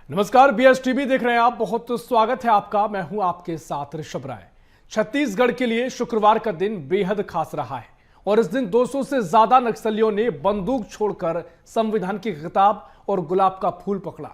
नमस्कार, BS TV देख रहे हैं आप। बहुत स्वागत है आपका। मैं हूं आपके साथ ऋषभ राय। छत्तीसगढ़ के लिए शुक्रवार का दिन बेहद खास रहा है और इस दिन 200 से ज्यादा नक्सलियों ने बंदूक छोड़कर संविधान की किताब और गुलाब का फूल पकड़ा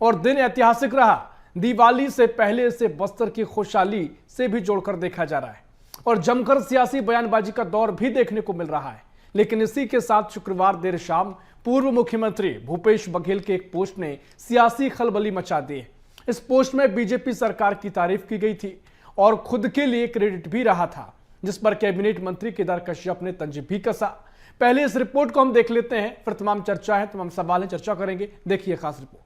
और दिन ऐतिहासिक रहा। दिवाली से पहले इसे बस्तर की खुशहाली से भी जोड़कर देखा जा रहा है और जमकर सियासी बयानबाजी का दौर भी देखने को मिल रहा है। लेकिन इसी के साथ शुक्रवार देर शाम पूर्व मुख्यमंत्री भूपेश बघेल के एक पोस्ट ने सियासी खलबली मचा दी है। इस पोस्ट में बीजेपी सरकार की तारीफ की गई थी और खुद के लिए क्रेडिट भी रहा था, जिस पर कैबिनेट मंत्री केदार कश्यप ने तंज भी कसा। पहले इस रिपोर्ट को हम देख लेते हैं, फिर तमाम चर्चा है, तमाम सवाल है, चर्चा करेंगे। देखिए खास रिपोर्ट।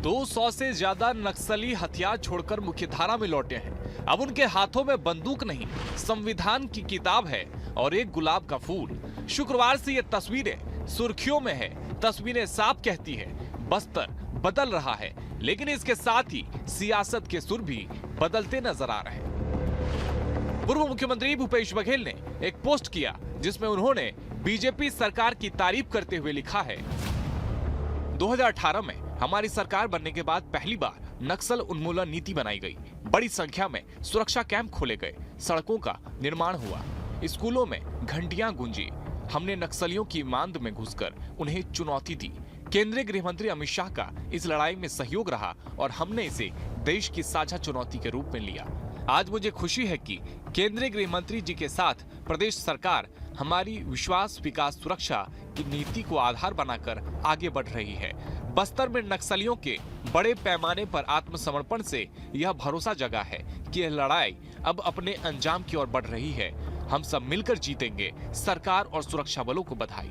200 से ज्यादा नक्सली हथियार छोड़कर मुख्यधारा में लौटे हैं। अब उनके हाथों में बंदूक नहीं, संविधान की किताब है और एक गुलाब का फूल। शुक्रवार से ये तस्वीरें सुर्खियों में है। तस्वीरें साफ कहती है बस्तर बदल रहा है, लेकिन इसके साथ ही सियासत के सुर भी बदलते नजर आ रहे हैं। पूर्व मुख्यमंत्री भूपेश बघेल ने एक पोस्ट किया जिसमें उन्होंने बीजेपी सरकार की तारीफ करते हुए लिखा है, 2018 में हमारी सरकार बनने के बाद पहली बार नक्सल उन्मूलन नीति बनाई गई। बड़ी संख्या में सुरक्षा कैंप खोले गए, सड़कों का निर्माण हुआ, स्कूलों में घंटियां गूंजी। हमने नक्सलियों की मांद में घुसकर उन्हें चुनौती दी। केंद्रीय गृह मंत्री अमित शाह का इस लड़ाई में सहयोग रहा और हमने इसे देश की साझा चुनौती के रूप में लिया। आज मुझे खुशी है कि केंद्रीय गृह मंत्री जी के साथ प्रदेश सरकार हमारी विश्वास, विकास, सुरक्षा की नीति को आधार बनाकर आगे बढ़ रही है। बस्तर में नक्सलियों के बड़े पैमाने पर आत्मसमर्पण से यह भरोसा जगा है कि यह लड़ाई अब अपने अंजाम की ओर बढ़ रही है। हम सब मिलकर जीतेंगे। सरकार और सुरक्षा बलों को बधाई।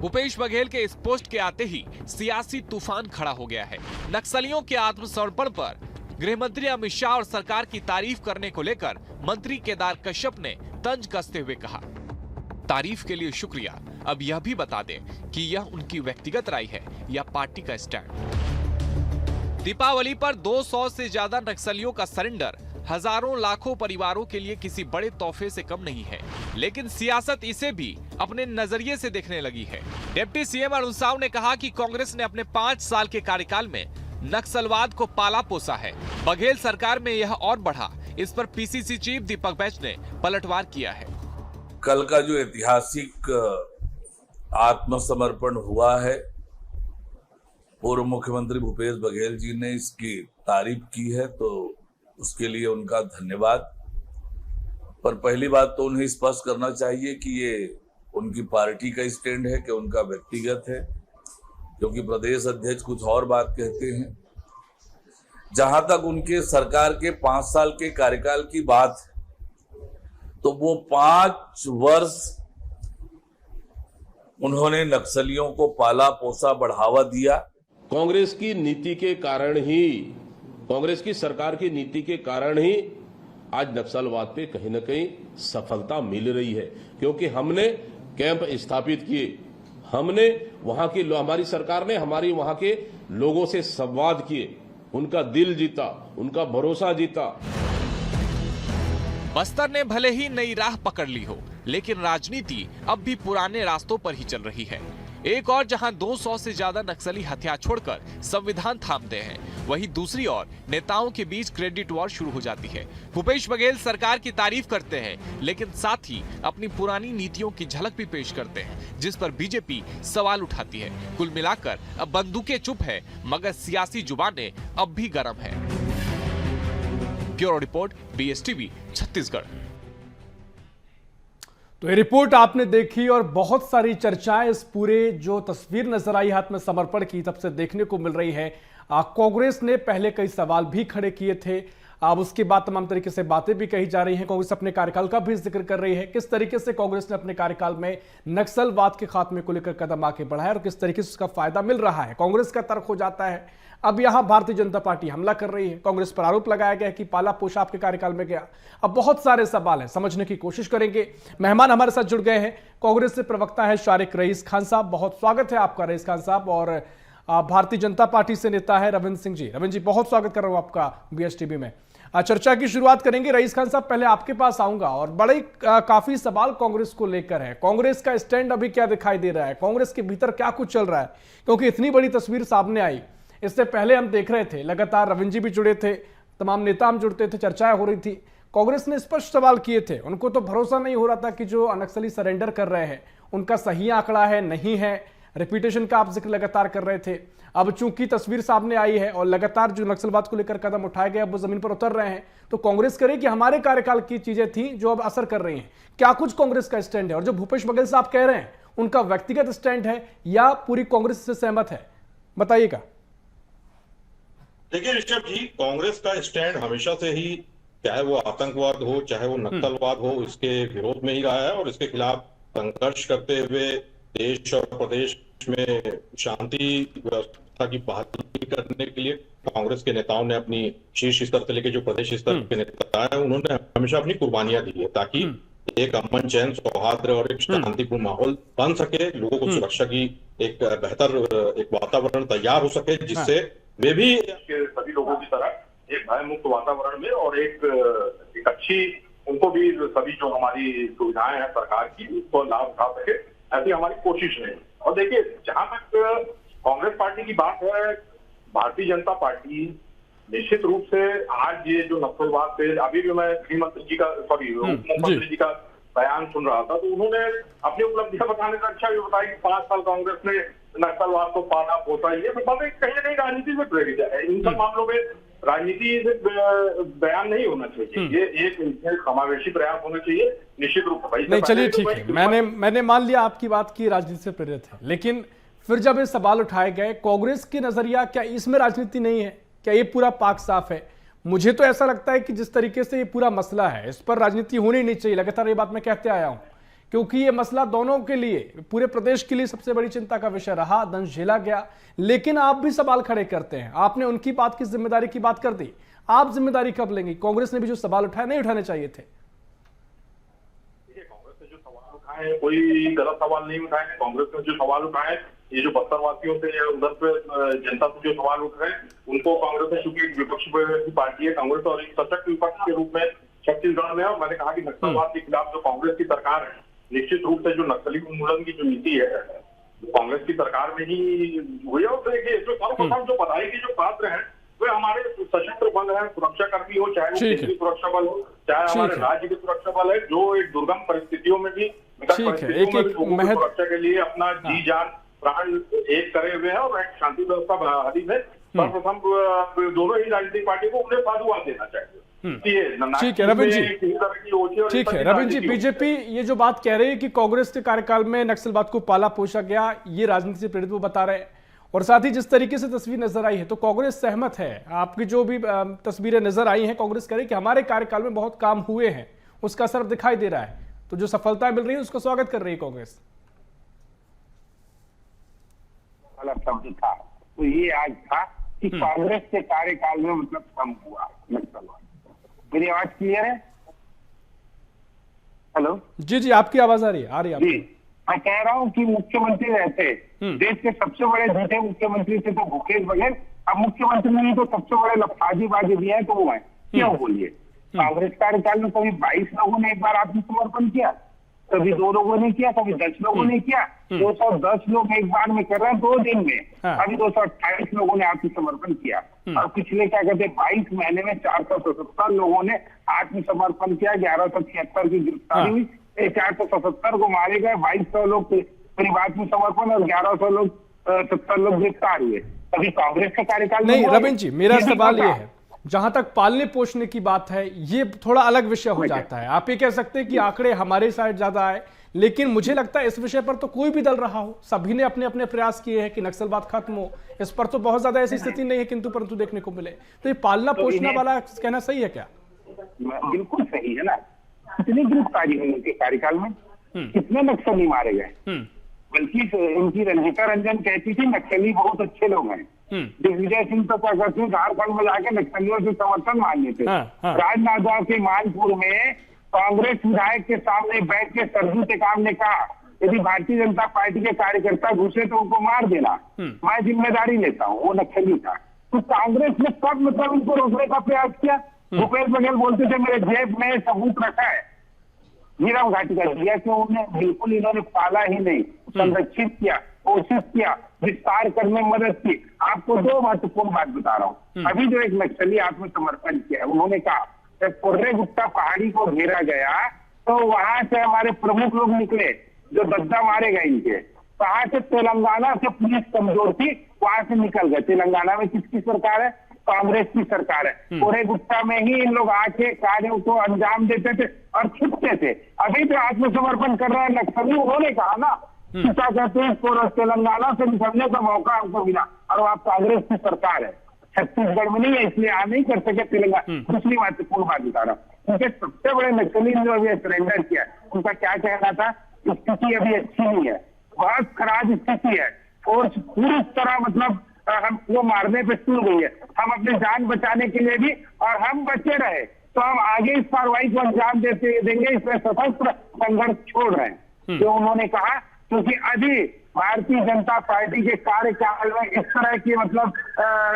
भूपेश बघेल के इस पोस्ट के आते ही सियासी तूफान खड़ा हो गया है। नक्सलियों के आत्मसमर्पण पर गृह मंत्री अमित शाह और सरकार की तारीफ करने को लेकर मंत्री केदार कश्यप ने तंज कसते हुए कहा, तारीफ के लिए शुक्रिया। अब यह भी बता दें कि यह उनकी व्यक्तिगत राय है या पार्टी का स्टैंड। दीपावली पर 200 से ज्यादा नक्सलियों का सरेंडर हजारों लाखों परिवारों के लिए किसी बड़े तोहफे से कम नहीं है, लेकिन सियासत इसे भी अपने नजरिए से देखने लगी है। डिप्टी सीएम अरुण साव ने कहा कि कांग्रेस ने अपने 5 साल के कार्यकाल में नक्सलवाद को पाला पोसा है। बघेल सरकार में यह और बढ़ा। इस पर पीसीसी चीफ दीपक बैच ने पलटवार किया है। कल का जो ऐतिहासिक आत्मसमर्पण हुआ है, पूर्व मुख्यमंत्री भूपेश बघेल जी ने इसकी तारीफ की है, तो उसके लिए उनका धन्यवाद। पर पहली बात तो उन्हें स्पष्ट करना चाहिए कि ये उनकी पार्टी का स्टैंड है कि उनका व्यक्तिगत है, क्योंकि प्रदेश अध्यक्ष कुछ और बात कहते हैं। जहां तक उनके सरकार के 5 साल के कार्यकाल की बात है, तो वो 5 वर्ष उन्होंने नक्सलियों को पाला पोसा, बढ़ावा दिया। कांग्रेस की नीति के कारण ही, कांग्रेस की सरकार की नीति के कारण ही आज नक्सलवाद पे कहीं न कहीं सफलता मिल रही है, क्योंकि हमने कैंप स्थापित किए, हमने वहां की, हमारी सरकार ने हमारी वहां के लोगों से संवाद किए, उनका दिल जीता, उनका भरोसा जीता। बस्तर ने भले ही नई राह पकड़ ली हो, लेकिन राजनीति अब भी पुराने रास्तों पर ही चल रही है। एक और जहां 200 से ज्यादा नक्सली हथियार छोड़कर संविधान थामते हैं, वहीं दूसरी ओर नेताओं के बीच क्रेडिट वॉर शुरू हो जाती है। भूपेश बघेल सरकार की तारीफ करते हैं, लेकिन साथ ही अपनी पुरानी नीतियों की झलक भी पेश करते हैं, जिस पर बीजेपी सवाल उठाती है। कुल मिलाकर अब बंदूकें चुप है, मगर सियासी जुबानें अब भी गर्म है। Bureau report, BS TV, Chhattisgarh. तो ये रिपोर्ट आपने देखी और बहुत सारी चर्चाएं इस पूरे जो तस्वीर नजर आई आत्मसमर्पण की, तब से देखने को मिल रही है। कांग्रेस ने पहले कई सवाल भी खड़े किए थे, अब उसके बाद तमाम तरीके से बातें भी कही जा रही हैं। कांग्रेस अपने कार्यकाल का भी जिक्र कर रही है, किस तरीके से कांग्रेस ने अपने कार्यकाल में नक्सलवाद के खात्मे को लेकर कदम आगे बढ़ाया और किस तरीके से उसका फायदा मिल रहा है। कांग्रेस का तर्क हो जाता है, अब यहां भारतीय जनता पार्टी हमला कर रही है। कांग्रेस पर आरोप लगाया गया कि पाला पोषा आपके कार्यकाल में गया। अब बहुत सारे सवाल हैं, समझने की कोशिश करेंगे। मेहमान हमारे साथ जुड़ गए हैं, कांग्रेस से प्रवक्ता है शारिक रईस खान साहब। बहुत स्वागत है आपका रईस खान साहब। और भारतीय जनता पार्टी से नेता है रविंद्र सिंह जी। रविंद्र जी, बहुत स्वागत कर रहा हूं आपका बीएस टीवी में। चर्चा की शुरुआत करेंगे। रईस खान साहब, पहले आपके पास आऊंगा और बड़े काफी सवाल कांग्रेस को लेकर है। कांग्रेस का स्टैंड अभी क्या दिखाई दे रहा है, कांग्रेस के भीतर क्या कुछ चल रहा है, क्योंकि इतनी बड़ी तस्वीर सामने आई। इससे पहले हम देख रहे थे लगातार रविंद्र जी भी जुड़े थे, तमाम नेता हम जुड़ते थे, चर्चाएं हो रही थी। कांग्रेस ने स्पष्ट सवाल किए थे, उनको तो भरोसा नहीं हो रहा था कि जो नक्सली सरेंडर कर रहे हैं उनका सही आंकड़ा है नहीं है। रिपीटेशन का आप जिक्र लगातार कर रहे थे। अब चूंकि तस्वीर सामने आई है और लगातार जो नक्सलवाद को लेकर कदम उठाए गए अब वो जमीन पर उतर रहे हैं, तो कांग्रेस करे कि हमारे कार्यकाल की चीजें थी जो अब असर कर रही हैं। क्या कुछ कांग्रेस का स्टैंड है, और जो भूपेश बघेल साहब कह रहे हैं उनका व्यक्तिगत स्टैंड है या पूरी कांग्रेस से सहमत है, बताइएगा। देखिए ऋषभ जी, कांग्रेस का स्टैंड हमेशा से ही, चाहे वो आतंकवाद हो चाहे वो नक्सलवाद हो, इसके विरोध में ही रहा है और इसके खिलाफ संघर्ष करते हुए देश और प्रदेश में शांति व्यवस्था की बहाली करने के लिए कांग्रेस के नेताओं ने अपनी शीर्ष स्तर से लेकर जो प्रदेश स्तर के नेता है उन्होंने हमेशा अपनी कुर्बानियां दी है ताकि एक अमन चैन सौहार्द और एक शांतिपूर्ण माहौल बन सके, लोगों को सुरक्षा की एक बेहतर एक वातावरण तैयार हो सके, जिससे वे भी सभी लोगों की तरह एक भय मुक्त वातावरण में और एक अच्छी, उनको भी सभी जो हमारी सुविधाएं हैं सरकार की उसको लाभ उठा सके, ऐसी हमारी कोशिश है। और देखिए, जहां तक कांग्रेस पार्टी की बात है, भारतीय जनता पार्टी निश्चित रूप से आज ये जो नक्सलवाद पे, अभी भी मैं गृह मंत्री जी का उप मुख्यमंत्री जी का बयान सुन रहा था, तो उन्होंने अपनी उपलब्धियां बताने का अच्छा भी बताया कि 5 साल कांग्रेस ने नक्सलवाद को पाला पोसा, ये बातें कहीं ना कहीं राजनीति से प्रेरित है। इन सब मामलों में राजनीति से बयान नहीं होना चाहिए, ये एक समावेशी प्रयास होना चाहिए निश्चित रूप से। नहीं, चलिए ठीक है, मैंने मान लिया आपकी बात की राजनीति से प्रेरित है, लेकिन फिर जब ये सवाल उठाए गए, कांग्रेस की नजरिया क्या इसमें राजनीति नहीं है, क्या ये पूरा पाक साफ है? मुझे तो ऐसा लगता है कि जिस तरीके से ये पूरा मसला है इस पर राजनीति होनी नहीं चाहिए। लगातार ये बात मैं कहते आया हूं, क्योंकि ये मसला दोनों के लिए, पूरे प्रदेश के लिए सबसे बड़ी चिंता का विषय रहा, दंश झेला गया। लेकिन आप भी सवाल खड़े करते हैं, आपने उनकी बात की जिम्मेदारी की बात कर दी, आप जिम्मेदारी कब लेंगे? कांग्रेस ने भी जो सवाल उठाए नहीं उठाने चाहिए थे। कांग्रेस ने जो सवाल उठाए कोई गलत सवाल नहीं उठाए। कांग्रेस ने जो सवाल उठाए, ये जो बस्तर वासियों से या उधर पे जनता से जो सवाल उठ रहे हैं, उनको कांग्रेस ने, चूंकि विपक्ष की पार्टी है कांग्रेस और एक सशक्त विपक्ष के रूप में छत्तीसगढ़ में, और मैंने कहा कि नक्सलवाद के खिलाफ जो कांग्रेस की सरकार है, निश्चित रूप से जो नक्सली उन्मूलन की जो नीति है कांग्रेस की सरकार में ही हुई है। और देखिए, जो सर्वप्रथम जो बधाई के जो पात्र हैं वे हमारे सशस्त्र बल है, सुरक्षा कर्मी हो, चाहे वो केंद्रीय सुरक्षा बल हो, चाहे हमारे राज्य के सुरक्षा बल है, जो एक दुर्गम परिस्थितियों में भी सुरक्षा के लिए अपना जी जान प्राण एक करे हुए हैं और एक शांति व्यवस्था बहाली में सर्वप्रथम दोनों ही राजनीतिक पार्टी को उन्हें साधुवाद देना चाहिए। ठीक है रविंद्र जी, ठीक है रविंद्र जी, बीजेपी ये जो बात कह रही है कि कांग्रेस के कार्यकाल में नक्सलवाद को पाला पोषा गया, ये राजनीति से प्रेरित वो बता रहे हैं, और साथ ही जिस तरीके से तस्वीर नजर आई है तो कांग्रेस सहमत है। आपकी जो भी तस्वीरें नजर आई हैं, कांग्रेस कह रही है कि हमारे कार्यकाल में बहुत काम हुए हैं, उसका असर दिखाई दे रहा है, तो जो सफलताएं मिल रही है उसका स्वागत कर रही है कांग्रेस। शब्द था तो ये आज था कि कांग्रेस के कार्यकाल में मतलब कम हुआ नक्सलवाद। मेरी आवाज क्लियर है? हेलो जी जी, आपकी आवाज आ रही है, जी। मैं कह रहा हूँ कि मुख्यमंत्री रहते देश के सबसे बड़े झूठे मुख्यमंत्री थे तो भूपेश बघेल, अब मुख्यमंत्री नहीं तो सबसे बड़े लफाजीबाजी भी है तो वो है। क्यों बोलिए? कांग्रेस कार्यकाल में कभी 22 लोगों ने एक बार आत्मसमर्पण किया, कभी 2 लोगों ने किया, कभी 10 लोगों ने किया, 210 लोग एक बार में कर रहे हैं 2 दिन में, अभी 228 लोगों ने आत्मसमर्पण किया। और पिछले क्या कहते हैं 22 महीने में 477 लोगों ने आत्मसमर्पण किया, 1176 की गिरफ्तारी हुई, 477 को मारे गए, 2200 लोग करीब आत्मसमर्पण और 1100 लोग 70 लोग गिरफ्तार हुए। अभी कांग्रेस का कार्यकाल नहीं। रविंद्र जी, मेरा सवाल ये है, जहां तक पालने पोषने की बात है ये थोड़ा अलग विषय हो जाता है। आप ये कह सकते हैं कि आंकड़े हमारे साइड ज्यादा आए, लेकिन मुझे लगता है इस विषय पर तो कोई भी दल रहा हो, सभी ने अपने अपने प्रयास किए हैं कि नक्सलवाद खत्म हो, इस पर तो बहुत ज्यादा ऐसी स्थिति नहीं है किंतु परंतु देखने को मिले। तो ये पालना पोषना वाला कहना सही है क्या? बिल्कुल सही है ना। कितनी गिरफ्तारी हुई उनके कार्यकाल में, कितने नक्सली मारे गए, बल्कि इनकी रंजीता रंजन कहती थी नक्सली बहुत अच्छे लोग हैं। दिग्विजय सिंह तो क्या करते हैं, झारखंड में जाके नक्सलियों से समर्थन मांगे थे। राजनांदगांव के मानपुर में कांग्रेस विधायक के सामने बैठ के सरजू टेकाम ने कहा यदि भारतीय जनता पार्टी के कार्यकर्ता घुसे तो उनको मार देना, मैं जिम्मेदारी लेता हूँ, वो नक्सली था। तो कांग्रेस ने कब मतलब उनको रोकने का प्रयास किया? भूपेश बघेल बोलते थे मेरे जेब में सबूत रखा है, हीराम घाटी का दिया कि उन्हें बिल्कुल इन्होंने पाला ही नहीं, संरक्षित किया, कोशिश किया, विस्तार करने में मदद की। आपको दो महत्वपूर्ण बात बता रहा हूँ। अभी जो एक नक्सली आत्मसमर्पण किया, उन्होंने कहा जब कोर्रे गुप्ता पहाड़ी को घेरा गया तो वहां से हमारे प्रमुख लोग निकले जो दद्दा मारे गए इनके, कहा से तेलंगाना से पुलिस कमजोर थी, वहां से निकल गए। तेलंगाना में किसकी सरकार है? कांग्रेस की सरकार है। कोरे गुप्ता में ही इन लोग आके कार्यों को अंजाम देते थे और छुपते थे। अभी जो आत्मसमर्पण कर रहे हैं नक्सली, उन्होंने कहा ना क्या कहते हैं, तेलंगाना से निकलने का मौका हमको मिला और आप कांग्रेस की सरकार है, छत्तीसगढ़ में नहीं है, इसलिए आ नहीं कर सके तेलंगाना। दूसरी महत्वपूर्ण बात बता रहा हूँ, उनके सबसे बड़े नक्सली जो अभी सरेंडर किया, उनका क्या कहना था? स्थिति अभी अच्छी नहीं है, बहुत खराब स्थिति है, फोर्स पूरी तरह मतलब हमको मारने पे तुल गई है, हम अपनी जान बचाने के लिए भी और हम बचे रहे तो हम आगे इस कार्रवाई को अंजाम देंगे, इसमें सशस्त्र संघर्ष छोड़ रहे हैं, जो उन्होंने कहा। क्योंकि अभी भारतीय जनता पार्टी के कार्यकाल में इस तरह की मतलब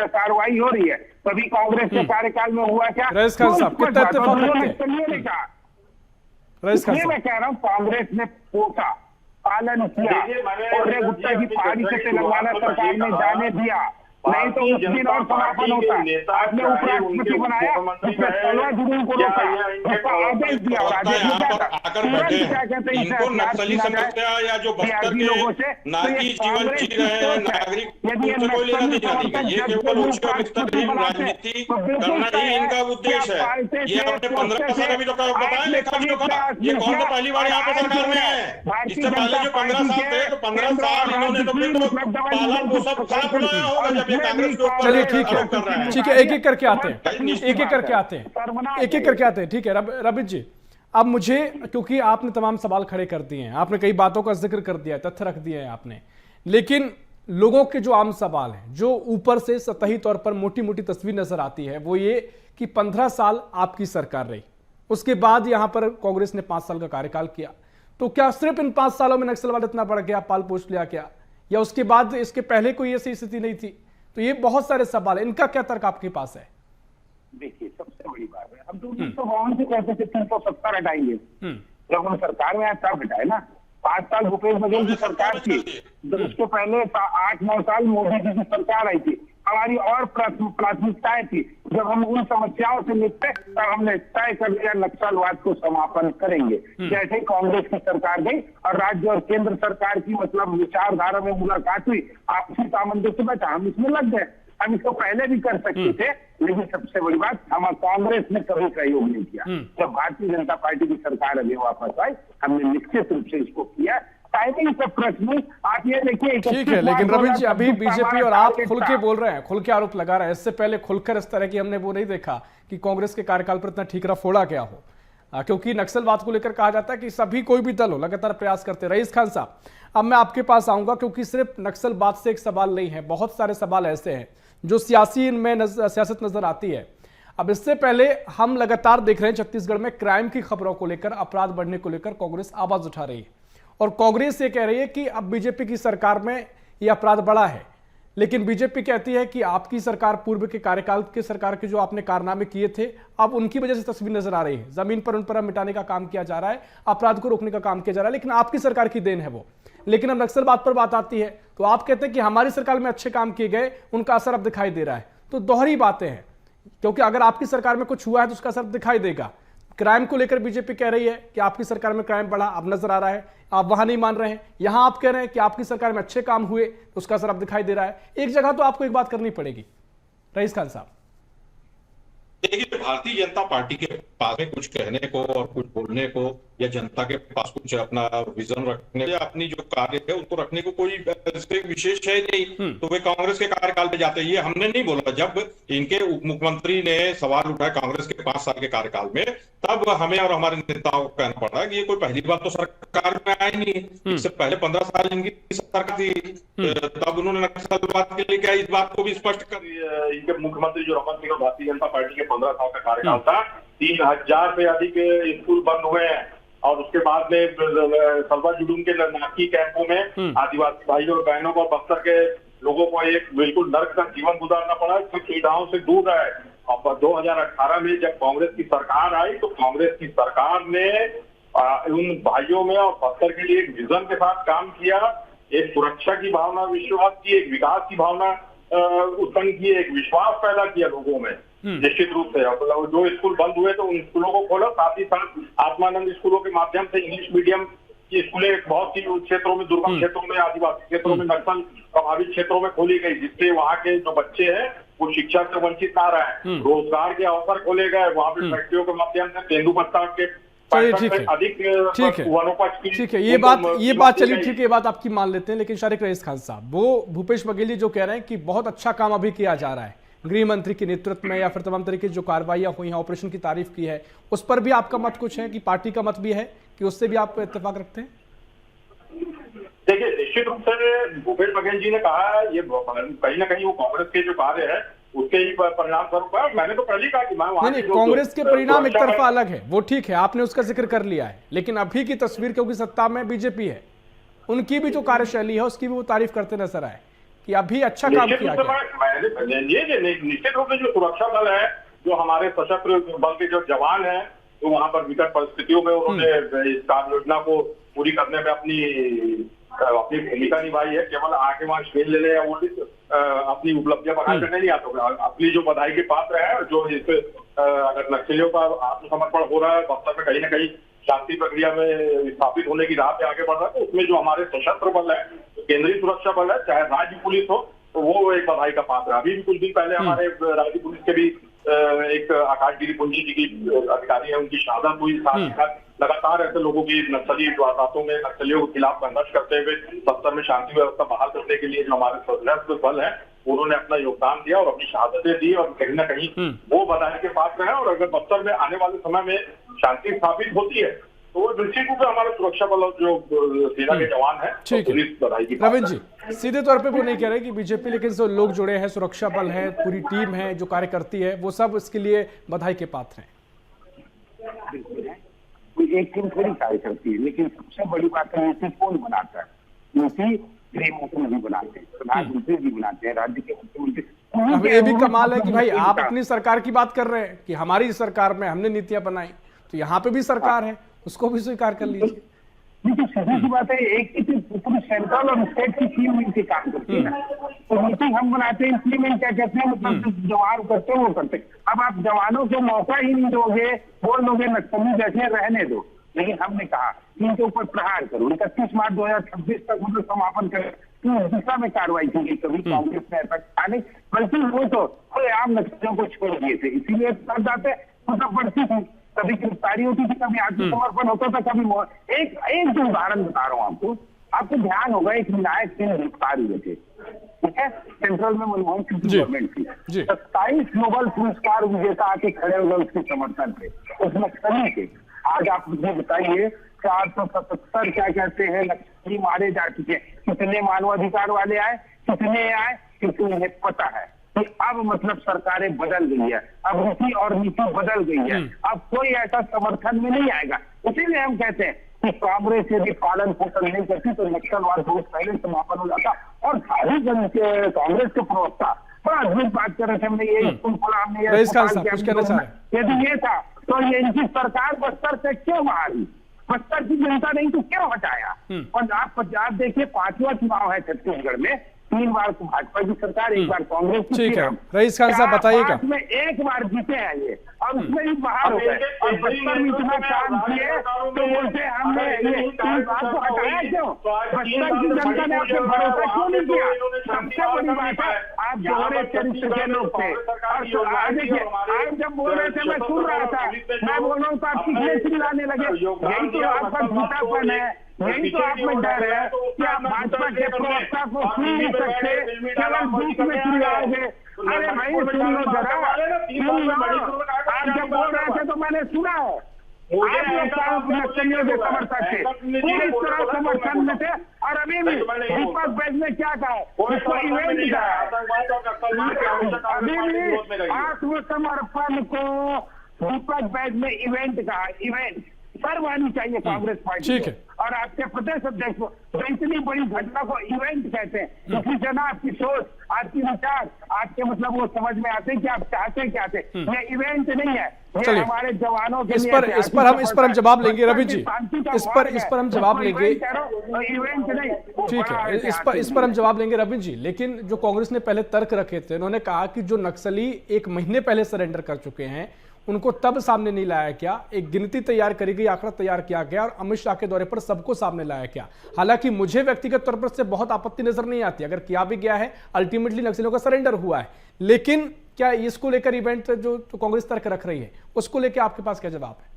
कार्रवाई हो रही है, तभी कांग्रेस के कार्यकाल में हुआ क्या? रईस खान साहब कितना इत्तेफाक रखते हैं? रईस खान साहब, मैं कह रहा हूँ कांग्रेस ने पोसा, पालन किया और गुप्ता की पहाड़ी से तेलंगाना सरकार ने जाने दिया, नहीं तो उस दिन और समापन होता है। आपने उपराष्ट्रपति बनाया, जिसमें 16 जुनून को रोका, उसका आदेश दिया और आदेश आकर बैठे हैं। इनको नक्सली समस्या या जो बस्तर के नागी जीवन जी रहे हैं नागरिक, उनसे कोई लेना देना नहीं है। ये केवल उच्च स्तरीय राजनीति करना ही इनका उद्देश्य है। ये अपने 15 साल अभी तो बताया लेखा का, ये कौन सा पहली बार यहाँ पे सरकार में है? इससे पहले जो 15 साल थे तो 15 साल इन्होंने तो फिर पालन को सब खड़ा बनाया होगा जब चलिए ठीक है, एक एक करके आते हैं, ठीक है रबित जी। अब मुझे, क्योंकि आपने तमाम सवाल खड़े कर दिए हैं, आपने कई बातों का जिक्र कर दिया है, तथ्य रख दिए हैं आपने, लेकिन लोगों के जो आम सवाल हैं, जो ऊपर से सतही तौर पर मोटी मोटी तस्वीर नजर आती है, वो ये कि 15 साल आपकी सरकार रही, उसके बाद यहां पर कांग्रेस ने 5 साल का कार्यकाल किया, तो क्या सिर्फ इन 5 सालों में नक्सलवाद इतना बढ़ गया, पाल पोष लिया क्या, या उसके बाद इसके पहले कोई ऐसी स्थिति नहीं थी? तो ये बहुत सारे सवाल है, इनका क्या तर्क आपके पास है? देखिए, सबसे बड़ी बात है, हम तो 1952 से कहते थे 370 हटाएंगे, जब हम सरकार में आए तब हटाए ना। 5 साल भूपेश बघेल की सरकार थी, उसके पहले 8-9 साल मोदी जी की सरकार आई थी। हमारी और प्राथमिकताएं थी, जब हम उन समस्याओं से निपटे तब हमने तय कर लिया नक्सलवाद को समापन करेंगे। जैसे कांग्रेस की सरकार गई और राज्य और केंद्र सरकार की मतलब विचारधारा में मुलाकात हुई, आपसी सामंजस्य बैठा, हम इसमें लग गए। हम इसको पहले भी कर सकते थे, लेकिन सबसे बड़ी बात, हम कांग्रेस ने कभी सहयोग नहीं किया। जब भारतीय जनता पार्टी की सरकार अभी वापस आई, हमने निश्चित रूप से इसको किया। टाइमिंग का प्रश्न आप ये देखिए, ठीक है, लेकिन रविंद्र जी अभी बीजेपी और आप खुल के बोल रहे हैं, खुल के आरोप लगा रहे हैं, इससे पहले खुलकर इस तरह की हमने वो नहीं देखा कि कांग्रेस के कार्यकाल पर इतना ठीकरा फोड़ा गया हो, क्योंकि नक्सलवाद को लेकर कहा जाता है कि सभी कोई भी दल हो लगातार प्रयास करते। रईस खान साहब, अब मैं आपके पास आऊंगा, क्योंकि सिर्फ नक्सलवाद से एक सवाल नहीं है, बहुत सारे सवाल ऐसे हैं जो सियासी में सियासत नजर आती है। अब इससे पहले हम लगातार देख रहे हैं छत्तीसगढ़ में क्राइम की खबरों को लेकर, अपराध बढ़ने को लेकर कांग्रेस आवाज उठा रही है, और कांग्रेस ये कह रही है कि अब बीजेपी की सरकार में ये अपराध बढ़ा है, लेकिन बीजेपी कहती है कि आपकी सरकार, पूर्व के कार्यकाल के सरकार के जो आपने कारनामे किए थे, अब उनकी वजह से तस्वीर नजर आ रही है, जमीन पर उन पर मिटाने का काम किया जा रहा है, अपराध को रोकने का काम किया जा रहा है, लेकिन आपकी सरकार की देन है वो। लेकिन अब नक्सलवाद पर बात आती है तो आप कहते हैं कि हमारी सरकार में अच्छे काम किए गए, उनका असर अब दिखाई दे रहा है। तो दोहरी बातें हैं, क्योंकि अगर आपकी सरकार में कुछ हुआ है तो उसका असर दिखाई देगा। क्राइम को लेकर बीजेपी कह रही है कि आपकी सरकार में क्राइम बढ़ा, अब नजर आ रहा है, आप वहां नहीं मान रहे हैं। यहां आप कह रहे हैं कि आपकी सरकार में अच्छे काम हुए, उसका असर अब दिखाई दे रहा है। एक जगह तो आपको एक बात करनी पड़ेगी, रईस खान साहब। देखिए, भारतीय जनता पार्टी के पास में कुछ कहने को और कुछ बोलने को, या जनता के पास कुछ अपना विजन रखने या अपनी जो कार्य है उनको रखने को कोई विशेष है नहीं, तो वे कांग्रेस के कार्यकाल पे जाते हैं। ये हमने नहीं बोला, जब इनके उप मुख्यमंत्री ने सवाल उठाया कांग्रेस के 5 साल के कार्यकाल में, तब हमें और हमारे नेताओं को कहना पड़ा कि ये कोई पहली बार तो सरकार में आए नहीं, इससे पहले 15 साल इनकी सरकार थी, तब उन्होंने नक्सलवाद के लिए क्या, इस बात को भी स्पष्ट कर। इनके मुख्यमंत्री जो रमन सिंह, भारतीय जनता पार्टी के 15 साल का कार्यकाल था, 3000 से अधिक स्कूल बंद हुए हैं, और उसके बाद में सलवा जुलूम के नाकी कैंपों में आदिवासी भाइयों और बहनों को, बस्तर के लोगों को एक बिल्कुल नर्क का जीवन गुजारना पड़ा, सुविधाओं से दूर रहे। अब 2018 में जब कांग्रेस की सरकार आई तो कांग्रेस की सरकार ने उन भाइयों में और बस्तर के लिए एक विजन के साथ काम किया, एक सुरक्षा की भावना विश्वास की, एक विकास की भावना उत्पन्न की, एक विश्वास पैदा किया लोगों में। निश्चित रूप से मतलब जो स्कूल बंद हुए तो उन स्कूलों को खोला, साथ ही साथ आत्मानंद स्कूलों के माध्यम से इंग्लिश मीडियम की स्कूलें बहुत सी क्षेत्रों में, दुर्गम क्षेत्रों में, आदिवासी क्षेत्रों में, नक्सल प्रभावित क्षेत्रों में खोली गई, जिससे वहाँ के जो बच्चे हैं वो शिक्षा से वंचित ना रहे, रोजगार के अवसर खोले गए, वहाँ पे फैक्ट्रियों के माध्यम से तेंदुपत्ता के ठीक है, अधिक वनोपज की, ठीक है, ये बात चलिए, ठीक है, ये बात आपकी मान लेते हैं। लेकिन शारिक रईस खान साहब, वो भूपेश बघेल जी जो कह रहे हैं कि बहुत अच्छा काम अभी किया जा रहा है गृह मंत्री के नेतृत्व में, या फिर तमाम तरीके की जो कार्रवाइयां हुई हैं, ऑपरेशन की तारीफ की है, उस पर भी आपका मत कुछ है कि पार्टी का मत भी है कि उससे भी आप इत्तेफाक रखते हैं? देखिए, निश्चित रूप से भूपेश बघेल जी ने कहा ये कहीं ना कहीं वो कांग्रेस के जो कार्य है उसके ही परिणाम स्वरूप है। मैंने तो पहले कहा कि मैं वहां नहीं, कांग्रेस के परिणाम एक तरफा अलग है, वो ठीक है, आपने उसका जिक्र कर लिया है, लेकिन अभी की तस्वीर क्योंकि सत्ता में बीजेपी है, उनकी भी जो कार्यशैली है उसकी भी वो तारीफ करते नजर आए कि अभी अच्छा काम किया गया। निश्चित रूप से जो सुरक्षा बल है, जो हमारे सशस्त्र बल के जो जवान है, तो वहां पर विकट परिस्थितियों में उन्होंने इस कार्य योजना को पूरी करने में अपनी भूमिका निभाई है। केवल आके वहां श्रेय लेने या अपनी उपलब्धियां बनाए करने नहीं आते, अपनी जो बधाई के पात्र है, जो इस अगर नक्सलियों का आत्मसमर्पण हो रहा है, बस्तर में कहीं ना कहीं शांति प्रक्रिया में स्थापित होने की राह पे आगे बढ़ रहा है, तो उसमें जो हमारे सशस्त्र बल है, केंद्रीय सुरक्षा बल है, चाहे राज्य पुलिस हो, तो वो एक बधाई का पात्र है। अभी भी कुछ दिन पहले हमारे राज्य पुलिस के भी एक आकाशगिरी पुंजी जी की अधिकारी है, उनकी शहादत हुई। साथ ही साथ लगातार ऐसे लोगों की नक्सली वारदातों में नक्सलियों के खिलाफ संघर्ष करते हुए बस्तर में शांति व्यवस्था बहाल करने के लिए जो हमारे सशस्त्र बल है, उन्होंने अपना योगदान दिया और अपनी शहादतें दी, और कहीं ना कहीं वो बधाई के पात्र है। और अगर बस्तर में आने वाले समय में शांति स्थापित होती है तो वो निश्चित रूप से हमारे सुरक्षा बल और जो सेना के जवान है, पुलिस बधाई की। रविंद्र जी, सीधे तौर पे वो नहीं कह रहे कि बीजेपी, लेकिन जो लोग जुड़े हैं, सुरक्षा बल है, पूरी टीम है जो कार्य करती है, वो सब इसके लिए बधाई के पात्र हैं। कोई एक टीम थोड़ी कार्य करती है, लेकिन सबसे बड़ी बात है नीति कौन बनाता है? नीति गृह मंत्री नहीं बनाते, प्रधानमंत्री जी बनाते हैं, राज्य के मुख्यमंत्री। अब ये भी कमाल है कि भाई आप अपनी सरकार की बात कर रहे हैं कि हमारी सरकार में हमने नीतियां बनाई, तो यहाँ पे भी सरकार है, उसको भी स्वीकार कर लीजिए। तो सीधी सी बात है, एक ही पूरी सेंट्रल और स्टेट की टीम मिलकर काम करती है। तो नीति हम बनाते हैं, इम्प्लीमेंट क्या कहते हैं, मतलब जवान करते हैं वो करते हैं। अब आप जवानों को मौका ही नहीं दोगे, बोल दोगे नक्सली जैसे रहने दो, लेकिन हमने कहा इनके ऊपर प्रहार करो, 31 मार्च 2026 तक मतलब समापन करें। इस दिशा में कार्रवाई की गई, कभी कांग्रेस ने ऐसा कहा नहीं, बल्कि वो तो खुलेआम नक्सलियों को छोड़ दिए थे, इसीलिए कर जाते मतलब बढ़ती थी, कभी गिरफ्तारी होती थी, कभी आत्मसमर्पण होता था, कभी एक जो उदाहरण बता रहा हूँ आपको ध्यान होगा, एक विनायक सिंह गिरफ्तार हुए थे, ठीक है, सेंट्रल में मनमोहन सिंह की गवर्नमेंट थी, 27 नोबेल पुरस्कार विजेता आके खड़े हो गए उसके समर्थन पे, उस नक्सली के। आज आप मुझे बताइए 477 क्या कहते हैं नक्सली मारे जा चुके, कितने मानवाधिकार वाले आए, कितने आए, क्योंकि उन्हें पता है कि अब मतलब सरकारें बदल गई है, अब नीति और नीति बदल गई है, अब कोई ऐसा समर्थन में नहीं आएगा। इसीलिए हम कहते हैं कि कांग्रेस यदि पालन पोषण नहीं करती तो नक्सलवाद बहुत पहले समापन हो जाता। और सारी कांग्रेस के प्रवक्ता बड़ा अद्भुत बात कर रहे थे, हमने ये स्कूल खोला, हमने यदि ये था तो ये इनकी सरकार बस्तर से क्यों हारी, बस्तर की जनता नहीं तो क्यों हटाया। और आप देखिए 5वां चुनाव है छत्तीसगढ़ में, 3 बार भाजपा की सरकार, 1 बार कांग्रेस की। ठीक है, रईस खान साहब बताइएगा। में 1 बार जीते हैं ये, और उसमें भी बाहर हो गए, और बस्तर में इतना काम किए तो बोलते हमने ये 3 बार को हटाया क्यों, बस्तर की जनता ने आपसे भरोसा क्यों नहीं किया। सबसे बड़ी बात है आप दोहरे चरित्र के लोग थे, और देखिए आप जब बोल रहे थे मैं सुन रहा था, मैं बोल रहा हूँ तो आप कितने चिल्लाने लगे, यही तो आपका झूठापन है, यही तो आप में डर है कि आप भाजपा के प्रवक्ता को सुन नहीं सकते, केवल बीच में चिल्लाओगे। अरे भाई सुन लो जरा, आप जब बोल रहे थे तो मैंने सुना है, आप लोग नक्सलियों के समर्थक थे, पूरी तरह समर्थन में थे, और अभी भी दीपक बैज ने क्या कहा, उसको इवेंट कहा, अभी भी आत्मसमर्पण को दीपक बैज ने इवेंट कहा, इवेंट शर्म आनी चाहिए कांग्रेस पार्टी ठीक को है। और आपके प्रदेश अध्यक्ष को, जो इतनी बड़ी घटना को इवेंट कहते हैं। इसी से ना आपकी सोच, आपकी विचार, आपके मतलब वो समझ में आते हैं कि आप चाहते क्या थे। ये इवेंट नहीं है, ये चलिए, हमारे जवानों के इस लिए पर हम जवाब लेंगे रवि जी, इस पर हम जवाब लेंगे। इवेंट नहीं, ठीक है, इस पर हम जवाब लेंगे रवि जी। लेकिन जो कांग्रेस ने पहले तर्क रखे थे, उन्होंने कहा कि जो नक्सली 1 महीने पहले सरेंडर कर चुके हैं उनको तब सामने नहीं लाया क्या, एक गिनती तैयार करी गई, आंकड़ा तैयार किया गया और अमित शाह के दौरे पर सबको सामने लाया क्या। हालांकि मुझे व्यक्तिगत तौर पर से बहुत आपत्ति नजर नहीं आती, अगर किया भी गया है अल्टीमेटली नक्सलियों का सरेंडर हुआ है, लेकिन क्या इसको लेकर इवेंट जो कांग्रेस तर्क रख रही है उसको लेकर आपके पास क्या जवाब है?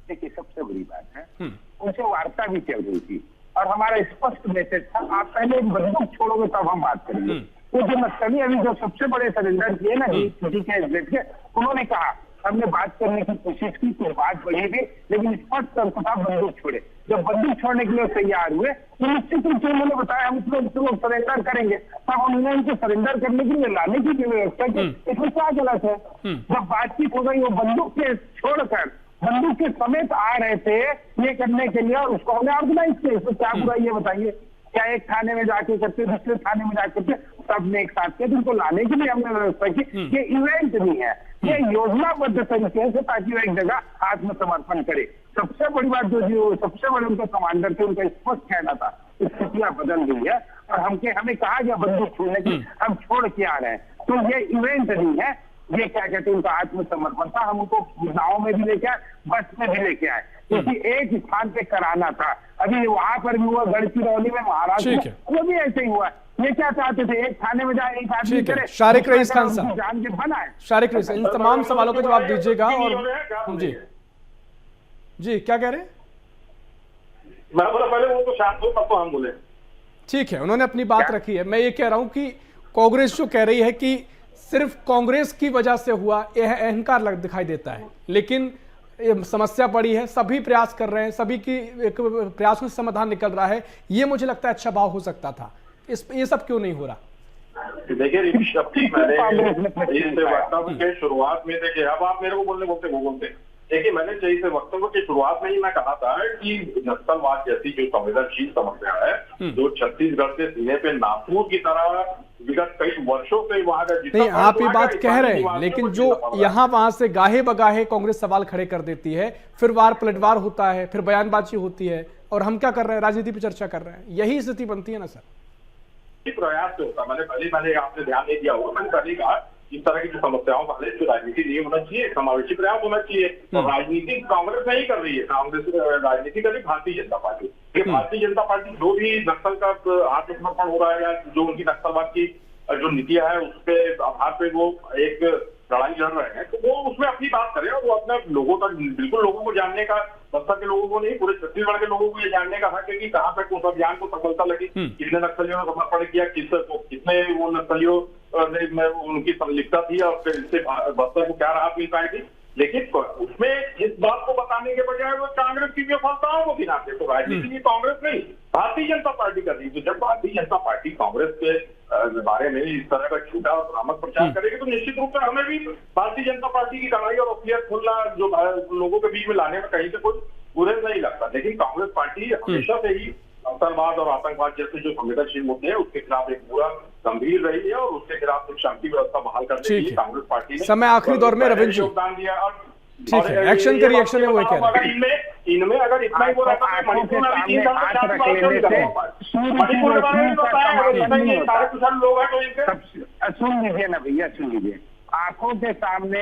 देखिए, सबसे बड़ी बात है, उनसे वार्ता भी चल रही थी और हमारा स्पष्ट मैसेज था, आप पहले एक बंदूक छोड़ोगे तब हम बात करेंगे। वो जो नक्सली अभी जो सबसे बड़े सरेंडर किए ना सिटी के एग्जिट के, उन्होंने कहा हमने बात करने की कोशिश की, फिर बात बढ़ी भी, लेकिन स्पष्ट तर्क था बंदूक छोड़े। जब बंदूक छोड़ने के लिए तैयार हुए तो निश्चित रूप से उन्होंने बताया हम लोग सरेंडर करेंगे, तब उन्होंने उनको सरेंडर करने के लिए लाने की व्यवस्था की। इसमें क्या गलत है? जब बातचीत हो गई, वो बंदूक के छोड़कर बंदूक के समेत आ रहे थे ये करने के लिए और उसको हमने ऑर्गेनाइज किया, इसमें क्या बुराई है बताइए? क्या एक थाने में जाके करते, दूसरे थाने में जाकर करते, सबने एक साथ किया, उनको लाने के लिए हमने व्यवस्था की। ये इवेंट नहीं है, ये योजनाबद्ध तरीके से, ताकि वो एक जगह आत्मसमर्पण करे। सबसे बड़ी बात जो सबसे बड़े उनके कमांडर थे, उनका स्पष्ट कहना था स्थितियां बदल गई है और हमें कहा गया बंदूक छोड़ने की, हम छोड़ के आ रहे हैं। तो ये इवेंट नहीं है, ये क्या कहते हैं उनका आत्मसमर्पण था। हम उनको नाव में भी लेके आए, बस में भी लेके आए, क्योंकि एक स्थान पे कराना था। अभी वहां पर भी हुआ गढ़चिरौली में, महाराष्ट्र में, वो भी ऐसे ही हुआ। ये क्या चाहते थे, एक थाने में जाए, एक आदमी करे, शारिक रईस खान साहब, जान के बनाए। शारिक रईस, इन तमाम सवालों का जवाब दीजिएगा। और जी क्या कह रहे हैं? मैं बोला पहले वो तो शांत हो तब तो हम बोले। ठीक है, उन्होंने अपनी बात रखी है। मैं ये कह रहा हूं कि कांग्रेस जो कह रही है कि सिर्फ कांग्रेस की वजह से हुआ, यह अहंकार दिखाई देता है, लेकिन समस्या बड़ी है, सभी प्रयास कर रहे हैं, सभी की एक प्रयासों से समाधान निकल रहा है। ये मुझे लगता है अच्छा भाव हो सकता था, ये सब क्यों नहीं हो रहा? देखिए मैंने इस वक्तव्य के शुरुआत में, देखिए अब आप मेरे को बोलते देखिए, मैंने इस वक्तव्य की शुरुआत में ही मैं कहा था कि नक्सलवाद जैसी जो संवेदनशील समस्या है, जो छत्तीसगढ़ के सीने पे नासूर की तरह विगत कई वर्षों से वहां का नहीं, आप ये बात कह रहे हैं, लेकिन जो यहाँ वहां से गाहे बगाहे कांग्रेस सवाल खड़े कर देती है, फिर वार पलटवार होता है, फिर बयानबाजी होती है, और हम क्या कर रहे हैं, राजनीति पर चर्चा कर रहे हैं। यही स्थिति बनती है ना सर? प्रयास से होता। मैंने आपने ध्यान नहीं दिया होगा, मैंने पहले कहा इस तरह की जो समस्याओं वाले जो राजनीति नहीं होना चाहिए, समावेशी प्रयास होना चाहिए। और राजनीति कांग्रेस नहीं कर रही है, कांग्रेस राजनीति कर रही भारतीय जनता पार्टी। ये भारतीय जनता पार्टी जो भी नक्सल का आत्मसमर्पण हो रहा है या जो उनकी नक्सलवाद की जो नीतियां है उसके आधार पे वो एक लड़ाई लड़ रहे हैं, तो वो उसमें अपनी बात करें और वो अपने लोगों तक, बिल्कुल लोगों को जानने का, बस्तर के लोगों को नहीं, पूरे छत्तीसगढ़ के लोगों को ये जानने का हक है कि कहाँ पे उस अभियान को सफलता लगी, कितने नक्सलियों ने समर्पण किया, कितने वो नक्सलियों में उनकी संलिप्तता थी और फिर इससे बस्तर को क्या राहत मिल पाएगी। लेकिन उसमें इस बात को बताने के बजाय वो कांग्रेस की विफलताओं को गिनाते। तो राजनीति की कांग्रेस नहीं, भारतीय जनता पार्टी कर रही है। तो जब भारतीय जनता पार्टी कांग्रेस के बारे में इस तरह का झूठा और भ्रामक प्रचार करेगी तो निश्चित रूप से हमें भी भारतीय जनता पार्टी की लड़ाई और अफियत खुलना जो लोगों के बीच में लाने में कहीं से कुछ बुरे नहीं लगता। लेकिन कांग्रेस पार्टी हमेशा से ही नक्सलवाद और आतंकवाद जैसे जो संवेदनशील मुद्दे हैं उसके खिलाफ एक पूरा गंभीर रही है और उसके खिलाफ एक शांति व्यवस्था बहाल करने के लिए कांग्रेस पार्टी ने समय आखिरी दौर में रविंद्र योगदान दिया। और ठीक है, एक्शन का रिएक्शन है वो कह रहे हैं। इनमें अगर इतना ही वो रहता है मणिपुर में अभी 3 साल से मणिपुर के बारे में बताया कुशल लोग हैं तो इनके सुन लीजिए ना भैया, सुन लीजिए। आंखों के सामने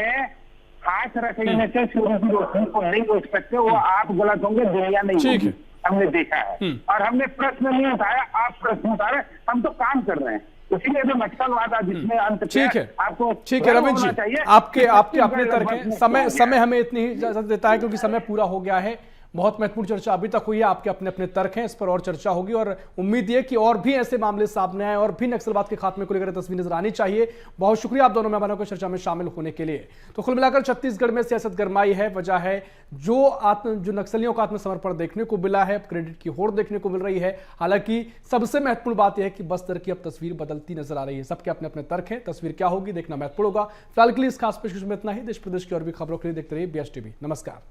हाथ रखने से सूर्य की रोशनी को नहीं रोक सकते, वो आप गलत होंगे, दुनिया नहीं होगी। हमने देखा है और हमने प्रश्न नहीं उठाया, आप प्रश्न उठा रहे, हम तो काम कर रहे हैं। इसीलिए तो नक्सलवाद आज इसमें अंत ठीक है, आपको ठीक है रविंद्र जी, आपके अपने तर्क हैं। समय हमें इतनी ही इजाजत देता है क्योंकि समय पूरा हो गया है। बहुत महत्वपूर्ण चर्चा अभी तक हुई है, आपके अपने अपने तर्क हैं, इस पर और चर्चा होगी और उम्मीद है कि और भी ऐसे मामले सामने आए और भी नक्सलवाद के खात्मे को लेकर तस्वीर नजर आनी चाहिए। बहुत शुक्रिया आप दोनों मेहमानों को चर्चा में शामिल होने के लिए। तो कुल मिलाकर छत्तीसगढ़ में सियासत गरमाई है। वजह है जो नक्सलियों का आत्मसमर्पण देखने को मिला है, क्रेडिट की होड़ देखने को मिल रही है। हालांकि सबसे महत्वपूर्ण बात यह है कि बस्तर की अब तस्वीर बदलती नजर आ रही है। सबके अपने अपने तर्क हैं, तस्वीर क्या होगी देखना महत्वपूर्ण होगा। फिलहाल के लिए इस खास पेशकश में इतना ही। देश प्रदेश की और भी खबरों के लिए देखते रहिए BSTV। नमस्कार।